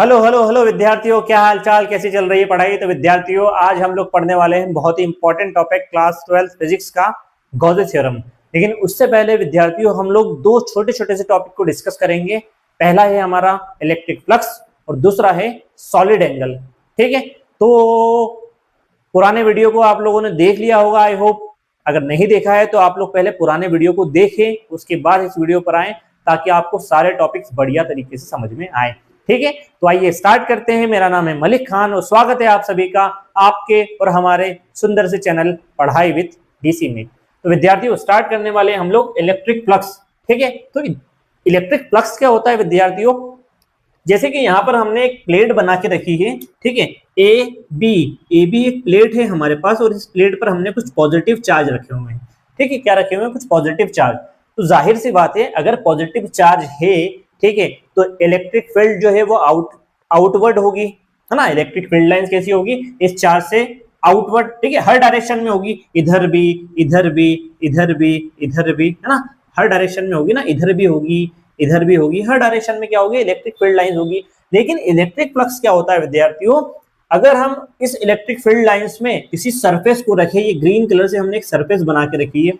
Hello hello hello विद्यार्थियों, क्या हाल चाल, कैसी चल रही है पढ़ाई। तो विद्यार्थियों, आज हम लोग पढ़ने वाले हैं बहुत ही इंपॉर्टेंट टॉपिक क्लास 12 फिजिक्स का गॉसेस थ्योरम। लेकिन उससे पहले विद्यार्थियों, हम लोग दो छोटे छोटे से टॉपिक को डिस्कस करेंगे। पहला है हमारा इलेक्ट्रिक फ्लक्स और दूसरा है सॉलिड एंगल। ठीक है, तो पुराने वीडियो को आप लोगों ने देख लिया होगा आई होप। अगर नहीं देखा है तो आप लोग पहले पुराने वीडियो को देखें, उसके बाद इस वीडियो पर आए ताकि आपको सारे टॉपिक्स बढ़िया तरीके से समझ में आए। ठीक है, तो आइए स्टार्ट करते हैं। मेरा नाम है मलिक खान और स्वागत है आप सभी का आपके और हमारे सुंदर से चैनल पढ़ाई विद डीसी में। तो विद्यार्थियों, स्टार्ट करने वाले हम लोग इलेक्ट्रिक फ्लक्स। ठीक है, तो इलेक्ट्रिक फ्लक्स क्या होता है विद्यार्थियों? जैसे कि यहाँ पर हमने एक प्लेट बना के रखी है। ठीक है, ए बी एक प्लेट है हमारे पास और इस प्लेट पर हमने कुछ पॉजिटिव चार्ज रखे हुए हैं। ठीक है, क्या रखे हुए हैं? कुछ पॉजिटिव चार्ज। तो जाहिर सी बात है, अगर पॉजिटिव चार्ज है, ठीक है, तो इलेक्ट्रिक फील्ड जो है वो आउटवर्ड होगी, है ना। इलेक्ट्रिक फील्ड लाइन कैसी होगी? इस चार्ज से आउटवर्ड। ठीक है, हर डायरेक्शन में होगी, इधर भी इधर भी इधर भी इधर भी, है ना। हर डायरेक्शन में होगी ना, इधर भी होगी इधर भी होगी, हर डायरेक्शन में क्या होगी? इलेक्ट्रिक फील्ड लाइंस होगी। लेकिन इलेक्ट्रिक फ्लक्स क्या होता है विद्यार्थियों? अगर हम इस इलेक्ट्रिक फील्ड लाइंस में किसी सरफेस को रखें, ये ग्रीन कलर से हमने एक सरफेस बना के रखी है।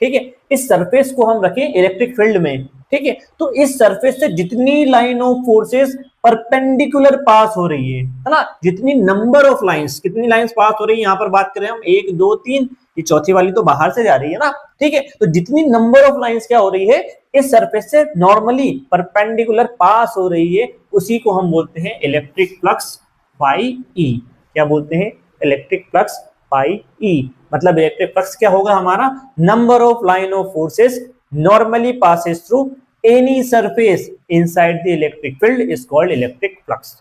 ठीक है, इस सरफेस को हम रखें इलेक्ट्रिक फील्ड में। ठीक है, तो इस सरफेस से जितनी लाइन ऑफ फोर्सेस परपेंडिकुलर पास हो रही है ना, जितनी नंबर ऑफ लाइंस, कितनी लाइंस पास हो रही है, यहाँ पर बात करें हम 1 2 3, ये चौथी वाली तो बाहर से जा रही है ना। ठीक है, तो जितनी नंबर ऑफ लाइंस क्या हो रही है, इस सरफेस से नॉर्मली परपेंडिकुलर पास हो रही है, उसी को हम बोलते हैं इलेक्ट्रिक फ्लक्स पाई ई। क्या बोलते हैं? Electric flux phi E. मतलब इलेक्ट्रिक फ्लक्स क्या होगा हमारा? Number of line of forces normally passes through any surface inside the electric field is called electric flux.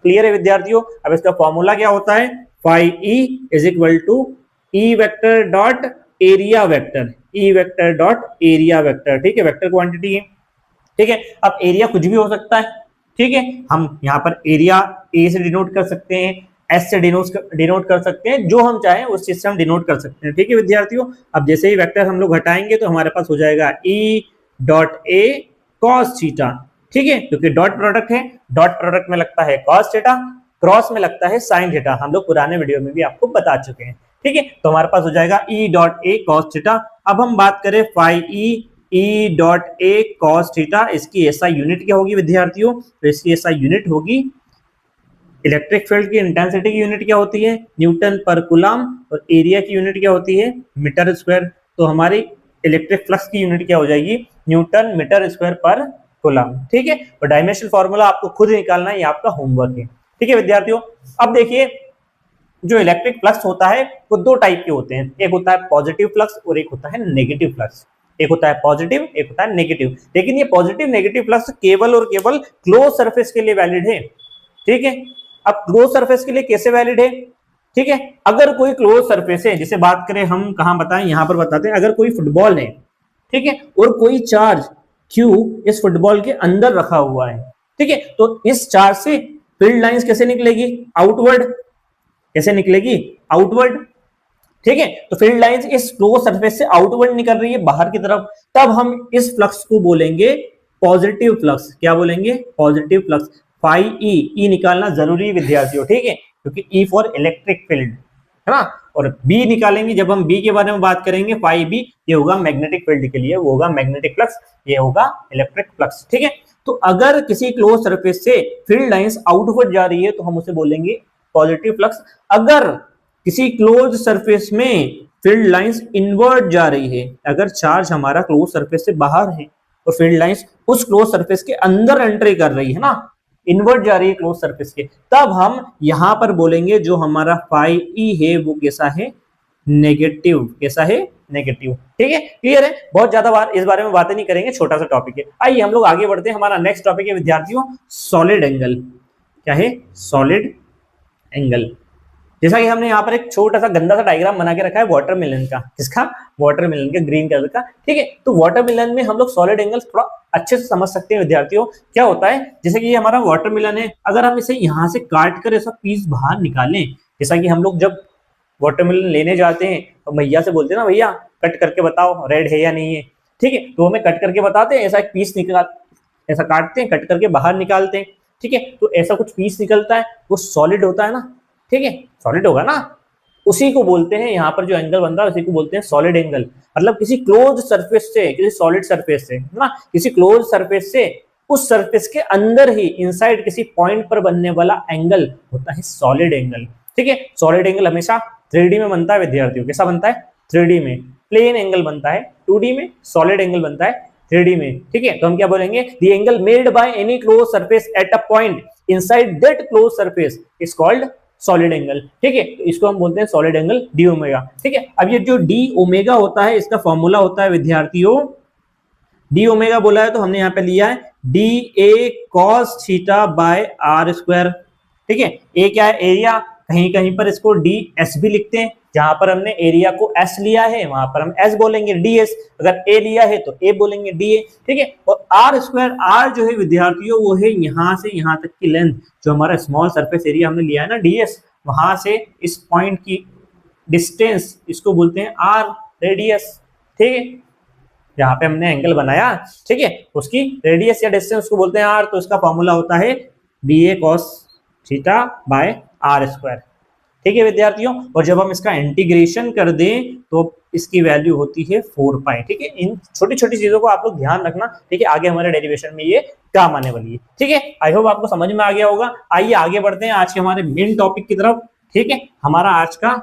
Clear है विद्यार्थियों? अब इसका फॉर्मूला क्या होता है? Phi E is equal to E vector dot area vector, E vector dot area vector. ठीक है, vector quantity है। ठीक है, अब एरिया कुछ भी हो सकता है। ठीक है, हम यहाँ पर एरिया ए से डिनोट कर सकते हैं, एस से डिनोट कर सकते हैं, जो हम चाहें उस चीज से हम डिनोट कर सकते हैं। ठीक है विद्यार्थियों, अब जैसे ही वेक्टर हम लोग हटाएंगे तो हमारे पास हो जाएगा E dot A cos theta. ठीक है, क्योंकि डॉट प्रोडक्ट है, डॉट प्रोडक्ट में लगता है कॉस थीटा, क्रॉस में लगता है साइन थीटा। हम लोग पुराने वीडियो में भी आपको बता चुके हैं। ठीक है, तो हमारे पास हो जाएगा E dot A cos theta. अब हम बात करें phi E dot A cos theta, इसकी एसआई यूनिट क्या होगी विद्यार्थियों? तो इसकी एसआई यूनिट होगी, इलेक्ट्रिक फील्ड की इंटेंसिटी की यूनिट क्या होती है? न्यूटन पर कूलम, और एरिया की यूनिट क्या होती है? Metre square. तो हमारी इलेक्ट्रिक फ्लक्स की यूनिट क्या हो जाएगी? न्यूटन मीटर स्क्वायर पर कूलम। ठीक है, और डायमेंशनल फॉर्मूला आपको खुद निकालना है, ये आपका होमवर्क है। ठीक है विद्यार्थियों, अब देखिए, जो इलेक्ट्रिक फ्लक्स होता है वो दो टाइप के होते हैं। एक होता है पॉजिटिव फ्लक्स और एक होता है नेगेटिव फ्लक्स। एक होता है पॉजिटिव, एक होता है नेगेटिव। लेकिन ये पॉजिटिव नेगेटिव फ्लक्स केवल और केवल क्लोज सरफेस के लिए वैलिड है। ठीक है, अब क्लोज सरफेस के लिए कैसे वैलिड है? ठीक है, अगर कोई क्लोज सरफेस है, जिसे बात करें हम कहां बताएं, यहां पर बताते हैं। अगर कोई फुटबॉल है, ठीक है, और कोई चार्ज क्यू इस फुटबॉल के अंदर रखा हुआ है, ठीक है, तो इस चार्ज से फील्ड लाइंस कैसे निकलेगी? आउटवर्ड। कैसे निकलेगी? आउटवर्ड। ठीक है, तो फील्ड लाइंस इस क्लोज सरफेस से आउटवर्ड निकल रही है बाहर की तरफ, तब हम इस फ्लक्स को बोलेंगे पॉजिटिव फ्लक्स। क्या बोलेंगे? Positive flux. फाई ई निकालना जरूरी विद्यार्थियों। ठीक है, क्योंकि ई फॉर इलेक्ट्रिक फील्ड है ना, और बी निकालेंगे जब हम बी के बारे में बात करेंगे। फाई बी ये होगा मैग्नेटिक फील्ड के लिए, वो होगा मैग्नेटिक फ्लक्स, ये होगा इलेक्ट्रिक फ्लक्स। ठीक है, तो अगर किसी क्लोज सरफेस से फील्ड लाइंस आउटवर्ड जा रही है तो हम उसे बोलेंगे पॉजिटिव फ्लक्स। अगर किसी क्लोज सरफेस में फील्ड लाइंस इनवर्ड जा रही है, अगर चार्ज हमारा क्लोज सरफेस से बाहर है और फील्ड लाइंस उस क्लोज सरफेस के अंदर एंट्री कर रही है ना, इनवर्ट जा रही है क्लोज सरफेस के, तब हम यहां पर बोलेंगे जो हमारा फाई ई है वो कैसा है? नेगेटिव। कैसा है? नेगेटिव। ठीक है, क्लियर है? बहुत ज्यादा बार इस बारे में बातें नहीं करेंगे, छोटा सा टॉपिक है। आइए हम लोग आगे बढ़ते हैं। हमारा नेक्स्ट टॉपिक है विद्यार्थियों सॉलिड एंगल। क्या है? Solid angle. जैसा कि हमने यहाँ पर एक छोटा सा गंदा सा डायग्राम बना के रखा है वाटरमेलन का। किसका? वाटरमेलन का, ग्रीन कलर का। ठीक है, तो वाटरमेलन में हम लोग सॉलिड एंगल थोड़ा अच्छे से समझ सकते हैं विद्यार्थियों। क्या होता है, जैसे कि ये हमारा वाटरमेलन है, अगर हम इसे यहाँ से काट कर ऐसा पीस बाहर निकालें, जैसा कि हम लोग जब वाटरमेलन लेने जाते हैं तो भैया से बोलते हैं ना, भैया कट करके बताओ रेड है या नहीं है। ठीक है, तो हमें कट करके बताते हैं, ऐसा एक पीस निकाल, ऐसा काटते हैं, कट करके बाहर निकालते हैं। ठीक है, तो ऐसा कुछ पीस निकलता है, वो सॉलिड होता है ना, ठीक है, सॉलिड होगा ना, उसी को बोलते हैं, यहाँ पर जो एंगल बन रहा है उसी को बोलते हैं सॉलिड एंगल। मतलब किसी क्लोज सरफेस से, किसी सॉलिड सरफेस से, है ना, किसी क्लोज सरफेस से उस सरफेस के अंदर ही इनसाइड किसी पॉइंट पर बनने वाला एंगल होता है सॉलिड एंगल। ठीक है, सॉलिड एंगल हमेशा 3D में बनता है विद्यार्थियों, कैसा बनता है? 3D में। प्लेन एंगल बनता है 2D में, सॉलिड एंगल बनता है 3D में। ठीक है, तो हम क्या बोलेंगे? The angle made by any closed surface at a point inside that closed surface is called solid angle. ठीक है, तो इसको हम बोलते हैं सॉलिड एंगल डी ओमेगा। ठीक है, अब ये जो डी ओमेगा होता है इसका फॉर्मूला होता है विद्यार्थियों, डी ओमेगा बोला है तो हमने यहाँ पे लिया है D A cos theta by R square. ठीक है, ए क्या है? एरिया। कहीं कहीं पर इसको डी एस भी लिखते हैं, जहां पर हमने एरिया को एस लिया है वहां पर हम एस बोलेंगे, डी एस। अगर ए लिया है तो ए बोलेंगे, डी ए। ठीक है, और आर स्क्वायर, आर जो है विद्यार्थियों वो है यहां से यहां तक की लेंथ, जो हमारा स्मॉल सरफेस एरिया हमने लिया है ना डी एस, वहां से इस पॉइंट की डिस्टेंस, इसको बोलते हैं आर, रेडियस। ठीक है, यहाँ पे हमने एंगल बनाया, ठीक है, उसकी रेडियस या डिस्टेंस को बोलते हैं आर, तो इसका फॉर्मूला होता है D A cos theta by R square. ठीक है विद्यार्थियों, और जब हम इसका इंटीग्रेशन कर दें तो इसकी वैल्यू होती है 4 पाई। ठीक है, इन छोटी छोटी चीजों को आप लोग ध्यान रखना। ठीक है, आगे हमारे डेरिवेशन में ये काम आने वाली है। ठीक है, आई होप आपको समझ में आ गया होगा। आइए आगे बढ़ते हैं आज के हमारे मेन टॉपिक की तरफ। ठीक है, हमारा आज का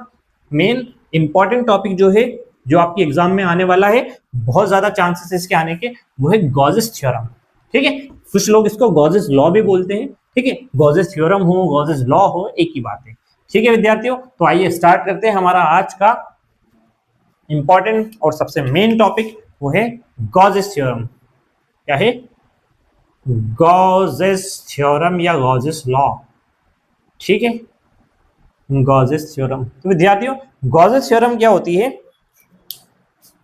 मेन इंपॉर्टेंट टॉपिक जो है, जो आपकी एग्जाम में आने वाला है, बहुत ज्यादा चांसेस इसके आने के, वो है गॉसेस थ्योरम। ठीक है, कुछ लोग इसको गॉसेस लॉ भी बोलते हैं। ठीक है, गॉसेस थ्योरम हो, गॉसेस लॉ हो, एक ही बात है। ठीक है विद्यार्थियों, तो आइए स्टार्ट करते हैं हमारा आज का इंपॉर्टेंट और सबसे मेन टॉपिक, वो है गॉसेस थ्योरम। क्या है? गॉसेस थ्योरम या गॉसेस लॉ। ठीक है, गॉसेस थ्योरम। तो विद्यार्थियों, गॉसेस थ्योरम क्या होती है?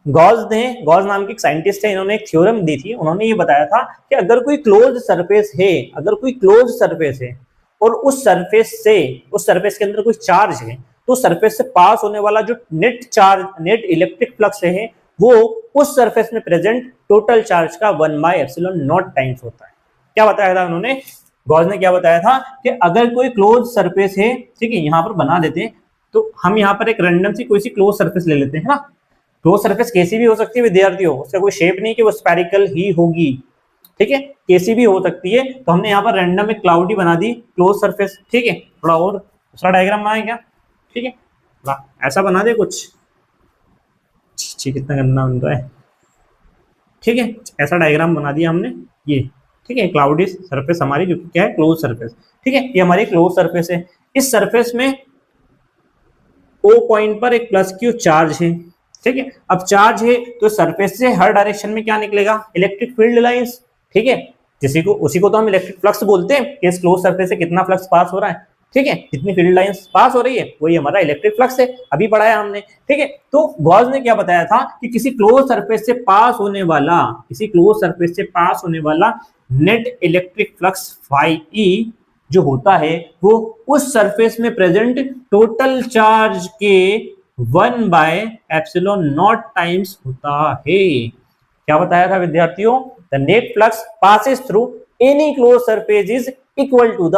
गॉस नाम के एक साइंटिस्ट है, इन्होंने एक थ्योरम दी थी। उन्होंने ये बताया था कि अगर कोई क्लोज सरफेस है, अगर कोई क्लोज सरफेस है और उस सरफेस के अंदर कोई चार्ज है, तो सरफेस से पास होने वाला जो net charge, net electric flux है, वो उस सरफेस में प्रेजेंट टोटल चार्ज का 1/ε0 टाइम्स होता है। क्या बताया था उन्होंने? गॉस ने क्या बताया था कि अगर कोई क्लोज सरफेस है, ठीक है, यहाँ पर बना देते हैं, तो हम यहाँ पर एक रैंडम सी कोई सी क्लोज सरफेस ले लेते हैं ना। क्लोज सरफेस कैसी भी हो सकती है विद्यार्थियों, उसका कोई शेप नहीं कि वो स्फेरिकल ही होगी। ठीक है, कैसी भी हो सकती है। तो हमने यहाँ पर रैंडम एक क्लाउडी बना दी क्लोज सरफेस। ठीक है, थोड़ा और दूसरा डायग्राम बनाए क्या? ठीक है, ऐसा बना दे कुछ, कितना गंदा बन रहा है। ठीक है, ऐसा डायग्राम बना दिया हमने ये। ठीक है, क्लाउडी सरफेस हमारी, जो क्या है, क्लोज सरफेस। ठीक है, ये हमारी क्लोज सरफेस है। इस सरफेस में ओ पॉइंट पर एक प्लस क्यू चार्ज है। ठीक है, अब चार्ज है तो सरफेस से हर डायरेक्शन में क्या निकलेगा? Electric field lines. ठीक है, उसी को तो हम इलेक्ट्रिक फ्लक्स बोलते हैं कि इस क्लोज सरफेस से कितना फ्लक्स पास हो रहा है। ठीक है, जितनी फील्ड लाइंस पास हो रही है वही हमारा इलेक्ट्रिक फ्लक्स है, अभी पढ़ाया हमने। ठीक है, तो गॉस ने क्या बताया था कि किसी क्लोज सरफेस से पास होने वाला net electric flux phi E जो होता है, वो उस सरफेस में प्रेजेंट टोटल चार्ज के 1/ε0 टाइम्स होता है। क्या बताया था विद्यार्थियों? The net flux passes through any closed surface is equal to the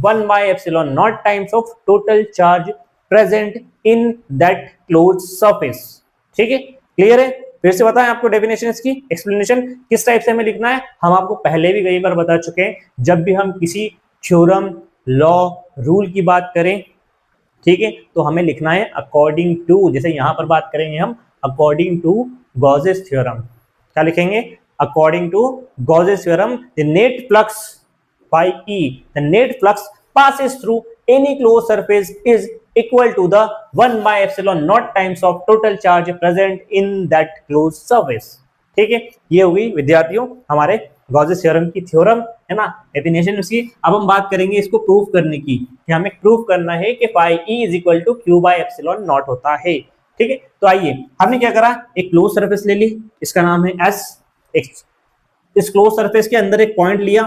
1/ε0 times of total charge present in that closed surface. ठीक है, क्लियर है? फिर से बताएं आपको डेफिनेशन इसकी, एक्सप्लेनेशन किस टाइप से हमें लिखना है। हम आपको पहले भी कई बार बता चुके हैं, जब भी हम किसी थ्योरम, लॉ, रूल की बात करें, ठीक है, तो हमें लिखना है अकॉर्डिंग टू। जैसे यहां पर बात करेंगे हम अकॉर्डिंग टू गॉसेस थ्योरम, क्या लिखेंगे? According to Gauss's theorem the net flux by E, the net flux passes through any closed surface is equal to the 1/ε0 times of total charge present in that closed surface। ठीक है, ये होगी विद्यार्थियों हमारे Gauss's theorem की theorem, है ना, definition उसकी। अब हम बात करेंगे इसको प्रूफ करने की, कि हमें प्रूफ करना है कि phi E is equal to q/ε0 होता है। ठीक है, तो आइए, हमने क्या करा, एक क्लोज सरफेस ले ली, इसका नाम है एस। इस क्लोज सरफेस के अंदर एक पॉइंट लिया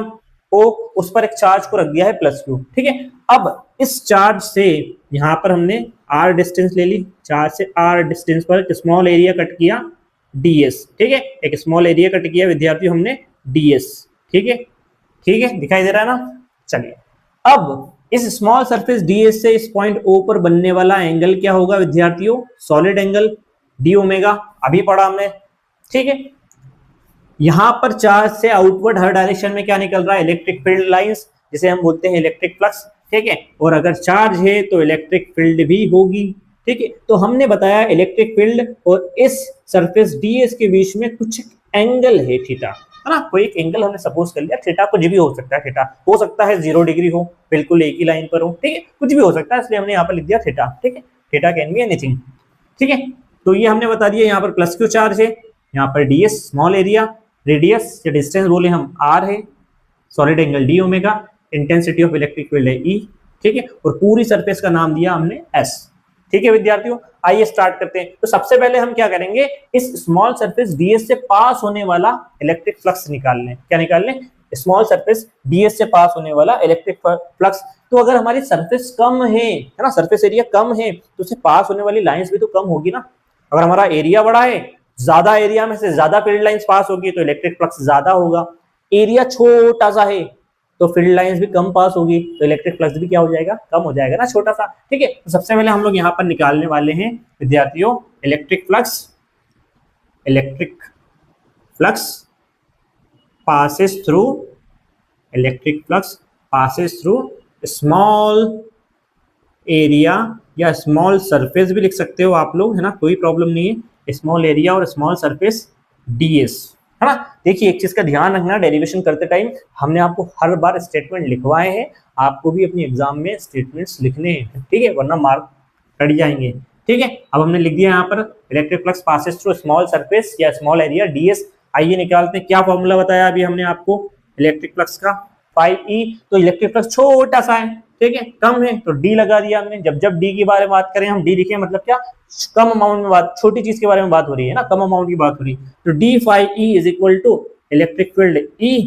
ओ, उस पर एक चार्ज को रख दिया है प्लस क्यू। ठीक है, अब इस चार्ज से यहां पर हमने आर डिस्टेंस ले ली, चार्ज से आर डिस्टेंस पर एक स्मॉल एरिया कट किया ds। ठीक है, एक स्मॉल एरिया कट किया विद्यार्थी हमने ds। ठीक है, दिखाई दे रहा है ना। चलिए, अब इस स्मॉल सरफेस डीएस से इस पॉइंट ओ पर बनने वाला एंगल क्या होगा विद्यार्थियों? सॉलिड एंगल डी ओमेगा, अभी पढ़ा हमने, ठीक है। यहां पर चार्ज से आउटवर्ड हर डायरेक्शन में क्या निकल रहा है? इलेक्ट्रिक फील्ड लाइंस, जिसे हम बोलते हैं इलेक्ट्रिक फ्लक्स, ठीक है। और अगर चार्ज है तो इलेक्ट्रिक फील्ड भी होगी, ठीक है। तो हमने बताया इलेक्ट्रिक फील्ड और इस सरफेस डीएस के बीच में कुछ एंगल है थीटा, है ना। कोई एक एंगल हमने सपोज कर लिया, थीटा कुछ भी हो सकता है, थीटा हो सकता है 0 डिग्री हो, बिल्कुल एक ही लाइन पर हो, ठीक है, कुछ भी हो सकता है, इसलिए हमने यहाँ पर लिख दिया थीटा, ठीक है। थीटा कैन बी एनीथिंग, ठीक है। तो ये हमने बता दिया, यहाँ पर प्लस क्यू चार्ज है, यहाँ पर डीएस स्मॉल एरिया, रेडियस या डिस्टेंस बोले हम आर है, solid angle D omega, intensity of electric field है ई, ठीक है। और पूरी सरफेस का नाम दिया हमने एस, ठीक है विद्यार्थियों। आइए स्टार्ट करते हैं। तो सबसे पहले हम क्या करेंगे, इस स्मॉल सरफेस डीएस से पास होने वाला इलेक्ट्रिक फ्लक्स निकाल लें। क्या निकाल लें? स्मॉल सरफेस डीएस से पास होने वाला इलेक्ट्रिक फ्लक्स। तो अगर हमारी सरफेस कम है ना, सरफेस एरिया कम है, तो उससे पास होने वाली लाइंस भी तो कम होगी ना। अगर हमारा एरिया बड़ा है, ज्यादा एरिया में से ज्यादा फील्ड लाइंस पास होगी तो इलेक्ट्रिक फ्लक्स ज्यादा होगा। एरिया छोटा सा है तो फील्ड लाइंस भी कम पास होगी तो इलेक्ट्रिक फ्लक्स भी क्या हो जाएगा? कम हो जाएगा ना, छोटा सा, ठीक है। तो सबसे पहले हम लोग यहाँ पर निकालने वाले हैं विद्यार्थियों electric flux. Electric flux passes through, electric flux passes through small area या स्मॉल सरफेस भी लिख सकते हो आप लोग, है ना, कोई प्रॉब्लम नहीं है। स्मॉल एरिया और स्मॉल सरफेस डीएस, है ना। देखिए एक चीज का ध्यान रखना, डेरिवेशन करते टाइम हमने आपको हर बार स्टेटमेंट लिखवाए हैं, आपको भी अपनी एग्जाम में स्टेटमेंट्स लिखने हैं, ठीक है, वरना मार्क कट जाएंगे, ठीक है। अब हमने लिख दिया यहाँ पर electric flux passes through small surface या स्मॉल एरिया डीएस। आइए निकालते हैं। क्या फॉर्मूला बताया अभी हमने आपको इलेक्ट्रिक फ्लक्स का? 5E। तो इलेक्ट्रिक फ्लक्स छोटा सा है, ठीक है, कम है, तो डी लगा दिया हमने। जब जब डी की बारे में बात करें हम, डी लिखे मतलब क्या? कम अमाउंट में बात, छोटी चीज के बारे में बात हो रही है ना, कम अमाउंट की बात हो रही है। तो D 5E is equal to electric field E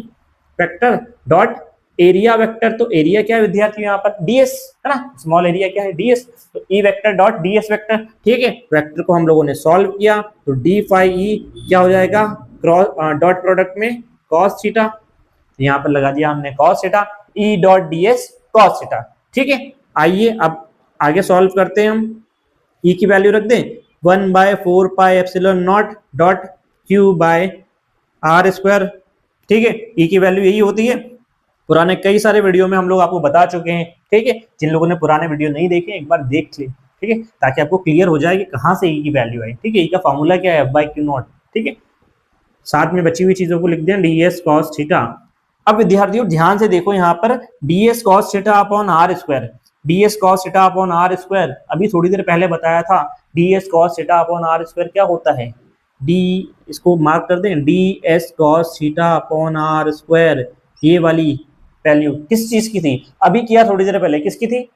vector dot area vector. तो एरिया क्या है विद्यार्थी यहाँ पर? डीएस, है ना, स्मॉल एरिया क्या है? डीएस। तो ई वेक्टर डॉट डीएस वेक्टर, ठीक है। वेक्टर को हम लोगों ने सॉल्व किया तो डी 5E क्या हो जाएगा? क्रॉस डॉट प्रोडक्ट में कॉस थीटा, यहाँ पर लगा दिया हमने cos theta, E dot DS cos theta, ठीक है। आइए अब आगे सॉल्व करते हैं हम। ई की वैल्यू रख दें 1/4 pi epsilon naught dot Q by R square, ठीक है। ई की वैल्यू यही होती है, पुराने कई सारे वीडियो में हम लोग आपको बता चुके हैं, ठीक है। जिन लोगों ने पुराने वीडियो नहीं देखे एक बार देख ले, ठीक है, ताकि आपको क्लियर हो जाए कि कहाँ से ई की वैल्यू आई, ठीक है। ई का फॉर्मूला क्या है? F/Q0, ठीक है। साथ में बची हुई चीजों को लिख दें ds cos थीटा। अब विद्यार्थियों ध्यान से देखो यहाँ पर ds cos theta upon R square, ds cos theta upon R square अभी थोड़ी देर पहले बताया था। ds cos theta upon R square क्या होता है? d, इसको मार्क कर दें, ds cos theta upon R square. ये वाली वैल्यू किस चीज की थी? अभी किया थोड़ी देर पहले, किसकी थी?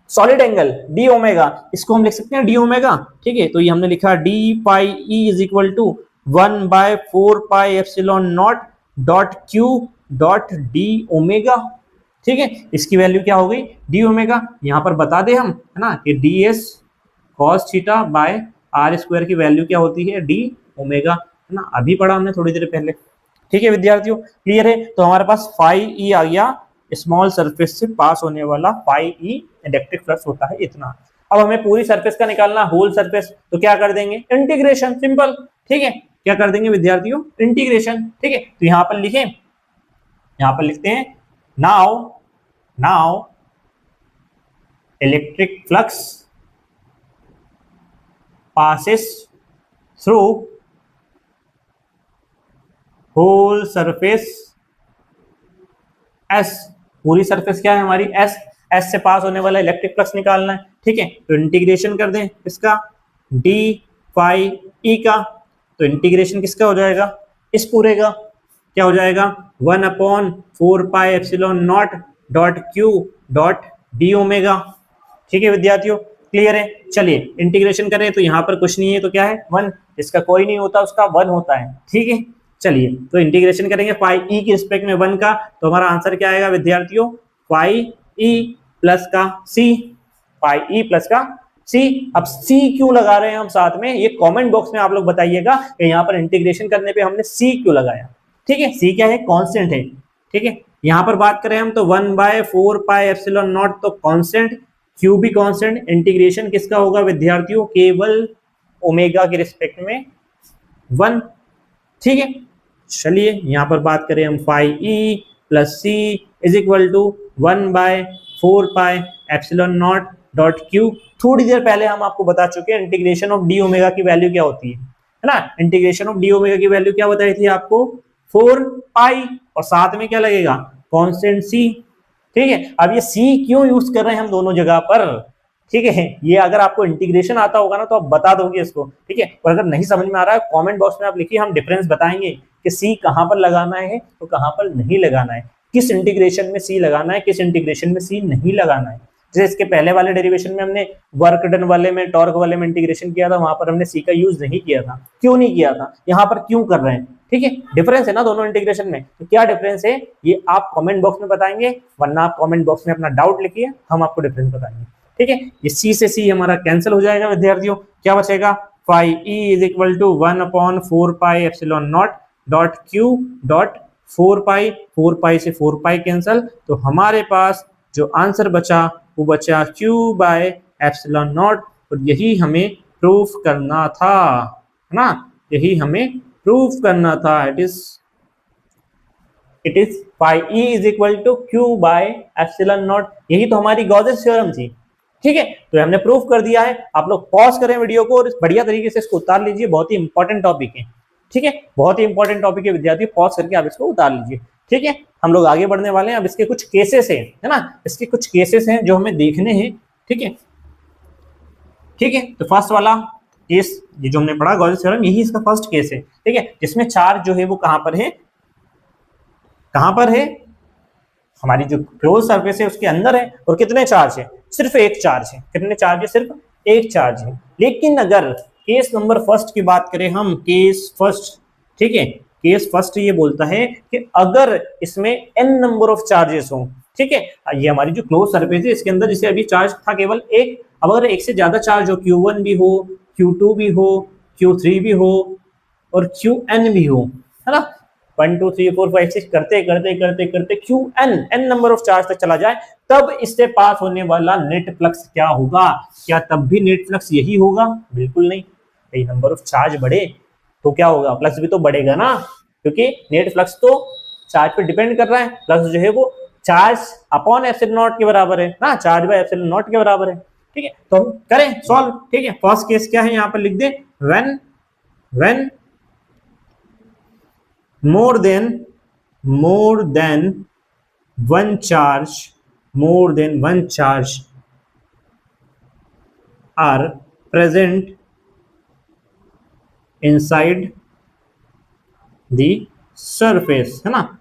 Solid angle D omega. इसको हम लिख सकते हैं डी ओमेगा, ठीक है। तो ये हमने लिखा D phi E is equal to 1/4 pi epsilon naught dot Q dot D omega, ठीक है। इसकी वैल्यू क्या हो गई? D omega. यहाँ पर बता दे हम, है ना, कि D S cos theta by R square की वैल्यू क्या होती है? डी ओमेगा, है ना, अभी पढ़ा हमने थोड़ी देर पहले, ठीक है विद्यार्थियों, क्लियर है। तो हमारे पास 5E आ गया, स्मॉल सरफेस से पास होने वाला 5E इलेक्ट्रिक फ्लक्स होता है इतना। अब हमें पूरी सरफेस का निकालना, होल सरफेस, तो क्या कर देंगे? इंटीग्रेशन, सिंपल, ठीक है। क्या कर देंगे विद्यार्थियों? इंटीग्रेशन, ठीक है। तो यहां पर लिखें, यहां पर लिखते हैं now electric flux passes through whole surface S. पूरी सरफेस क्या है हमारी? एस। एस से पास होने वाला इलेक्ट्रिक फ्लक्स निकालना है, ठीक है। तो इंटीग्रेशन कर दें इसका, डी फाई ई का। तो इंटीग्रेशन किसका हो जाएगा? इस पूरे का। क्या हो जाएगा? 1/4 pi epsilon naught dot Q dot D omega, ठीक है विद्यार्थियों, क्लियर है। चलिए इंटीग्रेशन करें तो यहाँ पर कुछ नहीं है तो क्या है? 1। इसका कोई नहीं होता, उसका 1 होता है, ठीक है। चलिए तो इंटीग्रेशन करेंगे फाई ई के रिस्पेक्ट में 1 का, तो हमारा आंसर क्या आएगा विद्यार्थियों? फाई ई प्लस का सी, फाई ई प्लस का सी। अब सी क्यों लगा रहे हैं हम साथ में? ये कमेंट बॉक्स में आप लोग बताइएगा कि यहाँ पर इंटीग्रेशन करने पे हमने सी क्यों लगाया, ठीक है। सी क्या है? कांस्टेंट है, ठीक है। यहाँ पर बात करें हम तो 1/4πε0 तो कांस्टेंट, क्यू भी कांस्टेंट, इंटीग्रेशन किसका होगा विद्यार्थियों, केवल ओमेगा के रिस्पेक्ट में 1। ठीक है, चलिए यहाँ पर बात करें हम phi E plus C is equal to 1/4πε0 थोड़ी देर पहले हम आपको बता चुके हैं इंटीग्रेशन ऑफ डी ओमेगा की वैल्यू क्या होती है ना। इंटीग्रेशन ऑफ डी ओमेगा की वैल्यू क्या बताई थी आपको, 4π, और साथ में क्या लगेगा, कांस्टेंट सी। ठीक है, अब ये सी क्यों यूज कर रहे हैं हम दोनों जगह पर, ठीक है, ये अगर आपको इंटीग्रेशन आता होगा ना तो आप बता दोगे इसको। ठीक है, और अगर नहीं समझ में आ रहा है कमेंट बॉक्स में आप लिखिए, हम डिफरेंस बताएंगे कि सी कहां पर लगाना है तो कहां पर नहीं लगाना है, किस इंटीग्रेशन में सी लगाना है, किस इंटीग्रेशन में सी नहीं लगाना है। जैसे इसके पहले वाले डेरिवेशन में हमने वर्क डन वाले में, टॉर्क वाले में इंटीग्रेशन किया था, वहां पर हमने सी का यूज नहीं किया था। क्यों नहीं किया था, यहाँ पर क्यों कर रहे हैं। ठीक है, डिफरेंस है ना दोनों इंटीग्रेशन में, तो क्या डिफरेंस है ये आप कमेंट बॉक्स में बताएंगे, वरना आप कमेंट बॉक्स में अपना डाउट लिखिए, हम आपको डिफरेंस बताएंगे। ठीक है, ये सी से सी हमारा कैंसिल हो जाएगा विद्यार्थियों, क्या बचेगा, phi E is equal to 1/4πε0 dot Q dot 4π, 4π से 4π कैंसिल, तो हमारे पास जो आंसर बचा वो बचा Q/ε0, और यही हमें प्रूफ करना था, है ना, यही हमें प्रूफ करना था। It is phi E is equal to Q/ε0, यही तो हमारी गॉसेस थ्योरम थी। ठीक है, तो हमने प्रूफ कर दिया है। आप लोग पॉज करें वीडियो को और बढ़िया तरीके से इसको उतार लीजिए, बहुत ही इंपॉर्टेंट टॉपिक है। ठीक है, बहुत ही इंपॉर्टेंट टॉपिक है विद्यार्थी, पॉज करके आप इसको उतार लीजिए। ठीक है, हम लोग आगे बढ़ने वाले हैं। अब इसके कुछ केसेस हैं, है ना, इसके कुछ केसेस हैं जो हमें देखने हैं। ठीक है, ठीक है, तो फर्स्ट वाला केस ये जो हमने पढ़ा गॉसेस थ्योरम, यही इसका फर्स्ट केस है। ठीक है, जिसमें चार्ज जो है वो कहां पर है, कहां पर है, हमारी जो क्लोज सरफेस है उसके अंदर है, और कितने चार्ज है, सिर्फ एक चार्ज है। कितने चार्ज है, सिर्फ एक चार्ज है। लेकिन अगर केस नंबर फर्स्ट की बात करें हम, केस फर्स्ट, ठीक है, केस फर्स्ट ये बोलता है कि अगर इसमें n नंबर ऑफ चार्जेस हो, ठीक है, ये हमारी जो क्लोज सरफेस है इसके अंदर जैसे अभी चार्ज था केवल एक, अब अगर एक से ज्यादा चार्ज हो, Q1 भी हो, Q2 भी हो, Q3 भी हो और Qn भी हो, है ना, 1 2 3 4 5 6 करते करते करते करते Qn नंबर ऑफ चार्ज तक चला जाए, तब इससे पास होने वाला नेट फ्लक्स क्या होगा, क्या तब भी नेट फ्लक्स यही होगा, बिल्कुल नहीं। नंबर ऑफ चार्ज बढ़े तो क्या होगा, फ्लक्स भी तो बढ़ेगा ना, क्योंकि नेट फ्लक्स तो चार्ज पे डिपेंड कर रहा है। फ्लक्स जो है वो चार्ज अपॉन एप्सिलॉन नॉट के बराबर है ना, चार्ज बाय एप्सिलॉन नॉट के बराबर है। ठीक है, तो हम करें सॉल्व। ठीक है, फर्स्ट केस क्या है, यहाँ पर लिख दे, when more than one charge are present inside the surface, है ना,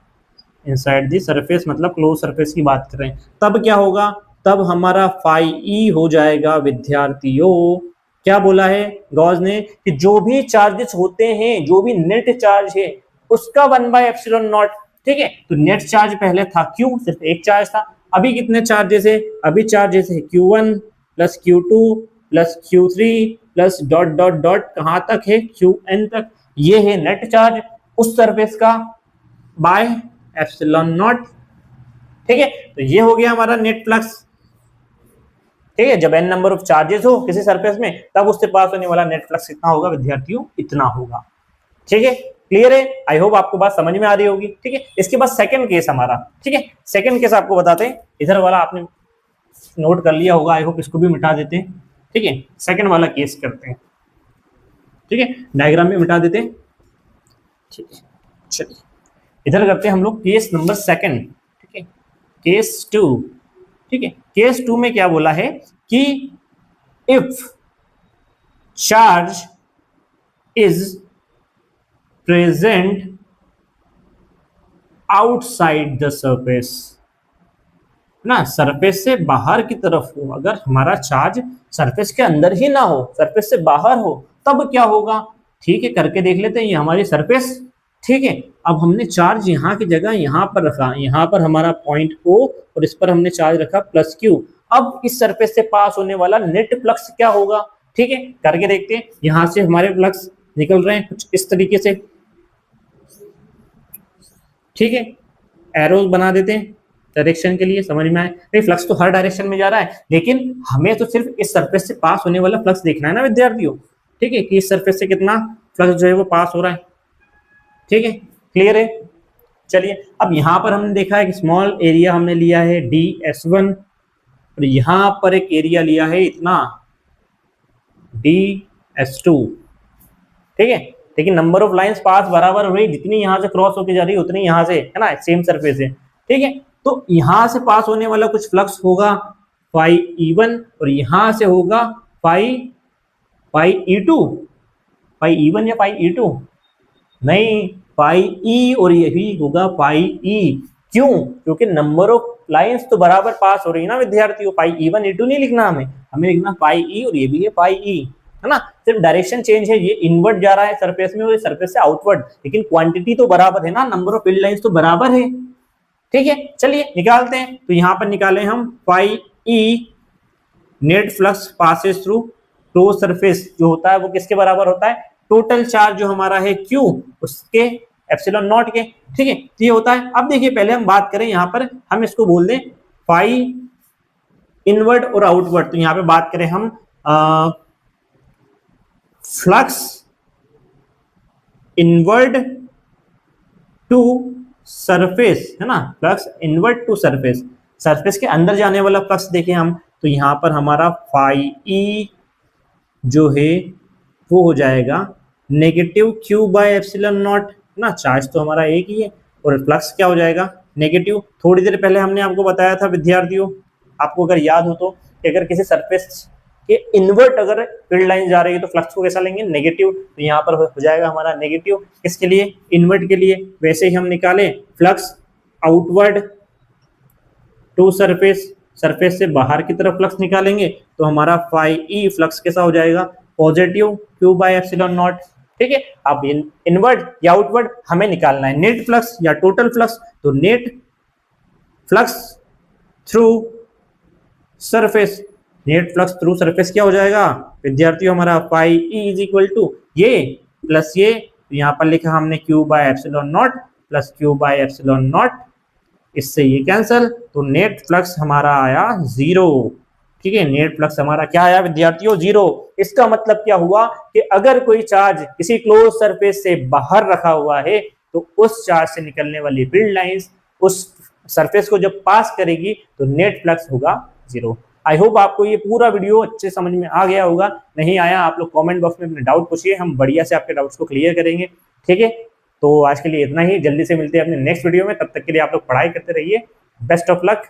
inside the surface मतलब क्लोज सरफेस की बात कर रहे हैं, तब क्या होगा, तब हमारा फाई ई हो जाएगा विद्यार्थियों। क्या बोला है गॉस ने कि जो भी चार्जेस होते हैं, जो भी नेट चार्ज है उसका 1/ε0। ठीक है, तो नेट चार्ज पहले था Q, सिर्फ एक चार्ज था, अभी कितने चार्जेस है, अभी चार्जेस है Q1 plus Q2 plus Q3 plus dot dot dot कहां तक है, Qn तक, ये है नेट चार्ज उस सरफेस का बाय ε0। ठीक है, तो ये हो गया हमारा नेट फ्लक्स। ठीक है, जब n नंबर ऑफ चार्जेस हो किसी सरफेस में, तब उससे पास होने वाला नेट फ्लक्स कितना होगा विद्यार्थियों, इतना होगा। ठीक है, क्लियर है, आई होप आपको बात समझ में आ रही होगी। ठीक है, इसके बाद सेकंड केस हमारा, ठीक है, सेकंड केस आपको बताते हैं, इधर वाला आपने नोट कर लिया होगा, आई होप इसको भी मिटा देते हैं। ठीक है, सेकंड वाला केस करते हैं। ठीक है, डायग्राम में मिटा देते हैं। ठीक है, चलिए इधर करते हैं हम लोग केस नंबर सेकंड। ठीक है, केस 2। ठीक है, केस 2 में क्या बोला है कि if charge is present outside the surface, ना, सरफेस से बाहर की तरफ हो, अगर हमारा चार्ज सरफेस के अंदर ही ना हो, सरफेस से बाहर हो, तब क्या होगा। ठीक है, करके देख लेते हैं, ये हमारी सरफेस। ठीक है, अब हमने चार्ज यहाँ की जगह यहाँ पर रखा, यहाँ पर हमारा पॉइंट O और इस पर हमने चार्ज रखा प्लस Q। अब इस सरफेस से पास होने वाला नेट फ्लक्स क्या होगा। ठीक है, करके देखते हैं, यहाँ से हमारे फ्लक्स निकल रहे हैं कुछ इस तरीके से। ठीक है, एरोज बना देते हैं डायरेक्शन के लिए, समझ में आए? नहीं, फ्लक्स तो हर डायरेक्शन में जा रहा है, लेकिन हमें तो सिर्फ इस सरफेस से पास होने वाला फ्लक्स देखना है ना विद्यार्थियों। ठीक है, कि इस सरफेस से कितना फ्लक्स जो है वो पास हो रहा है। ठीक है, क्लियर है? चलिए, अब यहाँ पर हमने देखा है कि स्मॉल एरिया हमने लिया है ds1 और यहाँ पर एक एरिया लिया है इतना ds2। ठीक है, लेकिन नंबर ऑफ लाइंस पास बराबर हो रही, जितनी यहाँ से क्रॉस होके जा रही है उतनी यहाँ से, है ना, सेम सरफेस है। ठीक है, तो यहाँ से पास होने वाला कुछ फ्लक्स होगा फाई E1 और यहाँ से होगा फाई E2, फाई E1 या फाई E2, नहीं, फाई E और ये भी होगा फाई E। क्यों? क्योंकि नंबर ऑफ लाइंस तो बराबर पास हो रही है ना विद्यार्थियों। फाई E1 E2 नहीं लिखना हमें लिखना फाई E और ये भी है फाई E, है ना। सिर्फ डायरेक्शन चेंज है, ये इनवर्ट जा रहा है सरफेस में और ये सरफेस से आउटवर्ड, लेकिन क्वांटिटी तो बराबर है ना, नंबर ऑफ फील्ड लाइंस तो बराबर है। ठीक है, चलिए निकालते हैं। तो यहाँ पर निकाले हम phi E net flux passes through close surface जो होता है वो किसके बराबर होता है, टोटल चार्ज जो हमारा है Q उसके एप्सिलॉन नॉट के। ठीक है, तो ये होता है। अब देखिए, पहले हम बात करें यहाँ पर, हम इसको बोल दें फाई इनवर्ड और आउटवर्ड। तो यहाँ पे बात करें हम फ्लक्स इनवर्ड टू सरफेस, है ना, flux inward to surface, surface के अंदर जाने वाला फ्लक्स देखें हम। तो यहाँ पर हमारा फाई E जो है वो हो जाएगा negative Q by epsilon not, ना, चार्ज तो हमारा एक ही है, और फ्लक्स क्या हो जाएगा नेगेटिव। थोड़ी देर पहले हमने आपको बताया था विद्यार्थियों, आपको अगर याद हो तो, कि अगर किसी सरफेस के इनवर्ट अगर फील्ड लाइन जा रही है तो फ्लक्स को कैसा लेंगे, नेगेटिव। तो यहाँ पर हो जाएगा हमारा नेगेटिव, किसके लिए, इनवर्ट के लिए। वैसे ही हम निकालें flux outward to surface, surface से बाहर की तरफ फ्लक्स निकालेंगे तो हमारा फाई E फ्लक्स कैसा हो जाएगा, positive Q by epsilon naught. ठीक है, अब इनवर्ड या आउटवर्ड हमें निकालना है, नेट फ्लक्स या टोटल फ्लक्स। तो net flux through surface, net flux through surface क्या हो जाएगा विद्यार्थियों, हमारा phi E is equal to ये प्लस ये, यहाँ पर लिखा हमने Q by epsilon naught plus Q by epsilon naught, इससे ये कैंसल, तो नेट फ्लक्स हमारा आया 0। ठीक है, नेट फ्लक्स हमारा क्या आया विद्यार्थियों, 0। इसका मतलब क्या हुआ कि अगर कोई चार्ज किसी क्लोज सरफेस से बाहर रखा हुआ है तो उस चार्ज से निकलने वाली फील्ड लाइंस उस सरफेस को जब पास करेगी तो नेट फ्लक्स होगा 0। आई होप आपको ये पूरा वीडियो अच्छे समझ में आ गया होगा। नहीं आया आप लोग कमेंट बॉक्स में अपने डाउट पूछिए, हम बढ़िया से आपके डाउट्स को क्लियर करेंगे। ठीक है, तो आज के लिए इतना ही, जल्दी से मिलते हैं अपने नेक्स्ट वीडियो में। तब तक के लिए आप लोग पढ़ाई करते रहिए। Best of luck.